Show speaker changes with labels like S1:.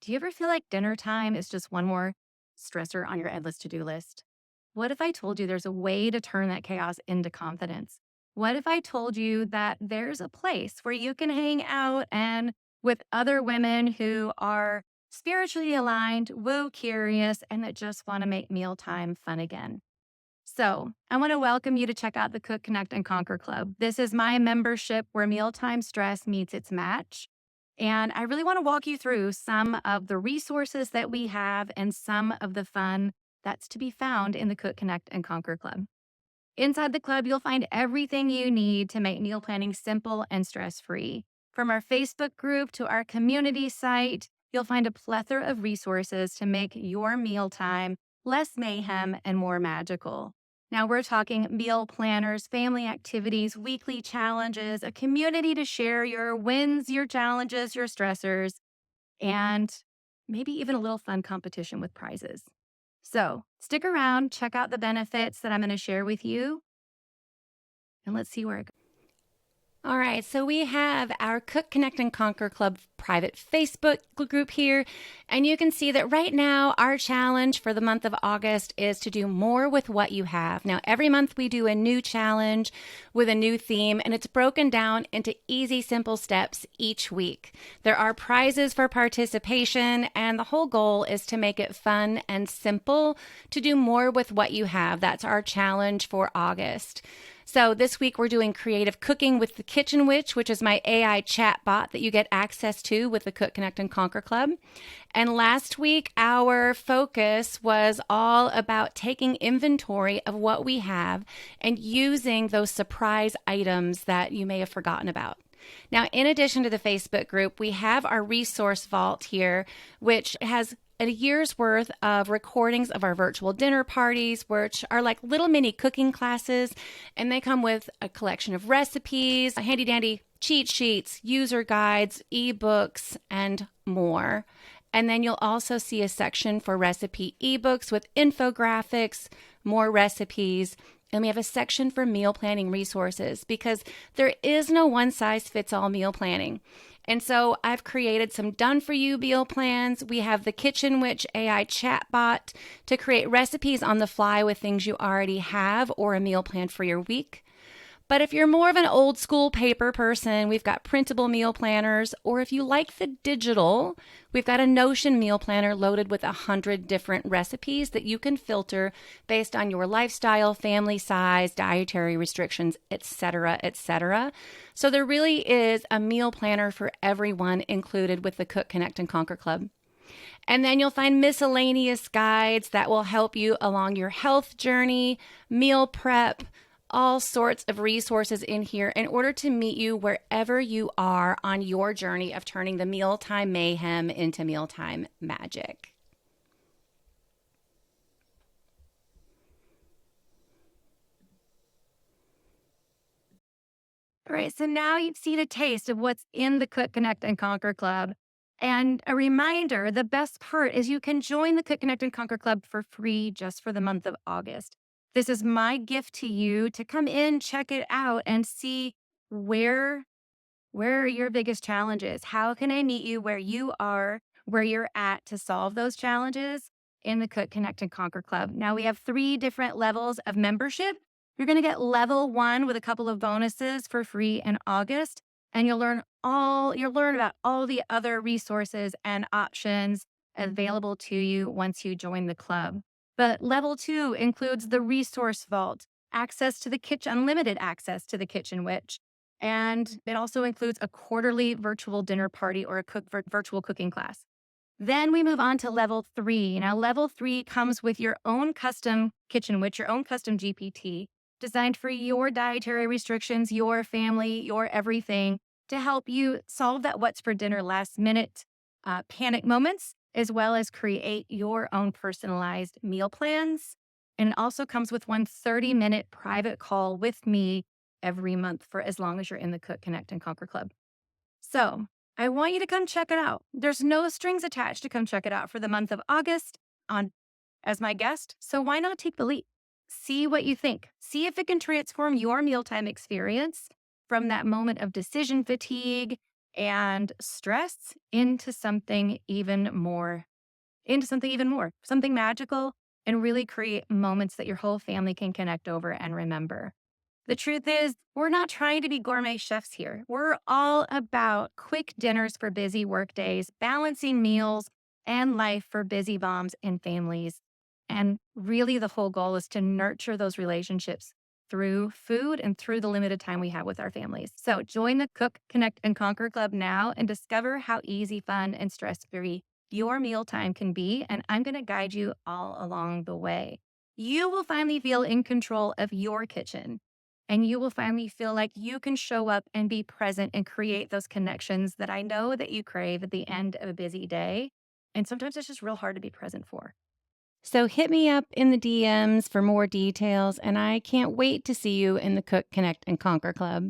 S1: Do you ever feel like dinner time is just one more stressor on your endless to-do list? What if I told you there's a way to turn that chaos into confidence? What if I told you that there's a place where you can hang out and with other women who are spiritually aligned, woo curious, and that just want to make mealtime fun again? So, I want to welcome you to check out the Cook, Connect, and Conquer Club. This is my membership where mealtime stress meets its match. And I really want to walk you through some of the resources that we have and some of the fun that's to be found in the Cook, Connect, and Conquer Club. Inside the club, you'll find everything you need to make meal planning simple and stress free. From our Facebook group to our community site, you'll find a plethora of resources to make your mealtime less mayhem and more magical. Now, we're talking meal planners, family activities, weekly challenges, a community to share your wins, your challenges, your stressors, and maybe even a little fun competition with prizes. So stick around, check out the benefits that I'm going to share with you, and let's see where it goes. All right, so we have our Cook, Connect, and Conquer Club private Facebook group here. And you can see that right now, our challenge for the month of August is to do more with what you have. Now, every month we do a new challenge with a new theme, and it's broken down into easy, simple steps each week. There are prizes for participation, and the whole goal is to make it fun and simple to do more with what you have. That's our challenge for August. So this week we're doing creative cooking with the Kitchen Witch, which is my AI chat bot that you get access to with the Cook, Connect, and Conquer Club. And last week our focus was all about taking inventory of what we have and using those surprise items that you may have forgotten about. Now, in addition to the Facebook group, we have our resource vault here, which has a year's worth of recordings of our virtual dinner parties, which are like little mini cooking classes. And they come with a collection of recipes, handy dandy cheat sheets, user guides, ebooks, and more. And then you'll also see a section for recipe ebooks with infographics, more recipes, and we have a section for meal planning resources because there is no one size fits all meal planning. And so I've created some done-for-you meal plans. We have the Kitchen Witch AI chatbot to create recipes on the fly with things you already have or a meal plan for your week. But if you're more of an old school paper person, we've got printable meal planners. Or if you like the digital, we've got a Notion meal planner loaded with 100 different recipes that you can filter based on your lifestyle, family size, dietary restrictions, etc., etc. So there really is a meal planner for everyone included with the Cook, Connect, and Conquer Club. And then you'll find miscellaneous guides that will help you along your health journey, meal prep, all sorts of resources in here in order to meet you wherever you are on your journey of turning the mealtime mayhem into mealtime magic. All right, so now you've seen a taste of what's in the Cook, Connect, and Conquer Club. And a reminder, the best part is you can join the Cook, Connect, and Conquer Club for free just for the month of August. This is my gift to you to come in, check it out, and see where are your biggest challenges. How can I meet you where you are, where you're at to solve those challenges in the Cook, Connect, and Conquer Club? Now, we have 3 different levels of membership. You're going to get level 1 with a couple of bonuses for free in August, and you'll learn about all the other resources and options available to you once you join the club. But level 2 includes the resource vault, access to the kitchen, unlimited access to the Kitchen Witch. And it also includes a quarterly virtual dinner party or a virtual cooking class. Then we move on to level 3. Now, level 3 comes with your own custom Kitchen Witch, your own custom GPT, designed for your dietary restrictions, your family, your everything, to help you solve that what's for dinner last minute panic moments, as well as create your own personalized meal plans. And it also comes with one 30-minute private call with me every month for as long as you're in the Cook, Connect, and Conquer Club. So I want you to come check it out. There's no strings attached to come check it out for the month of August as my guest. So why not take the leap? See what you think. See if it can transform your mealtime experience from that moment of decision fatigue and stress into something even more, something magical, and really create moments that your whole family can connect over and remember. The truth is, we're not trying to be gourmet chefs here. We're all about quick dinners for busy work days, balancing meals and life for busy moms and families. And really, the whole goal is to nurture those relationships through food and through the limited time we have with our families. So join the Cook, Connect, and Conquer Club now and discover how easy, fun, and stress free your mealtime can be. And I'm going to guide you all along the way. You will finally feel in control of your kitchen, and you will finally feel like you can show up and be present and create those connections that I know that you crave at the end of a busy day. And sometimes it's just real hard to be present for.
S2: So hit me up in the DMs for more details, and I can't wait to see you in the Cook, Connect, and Conquer Club.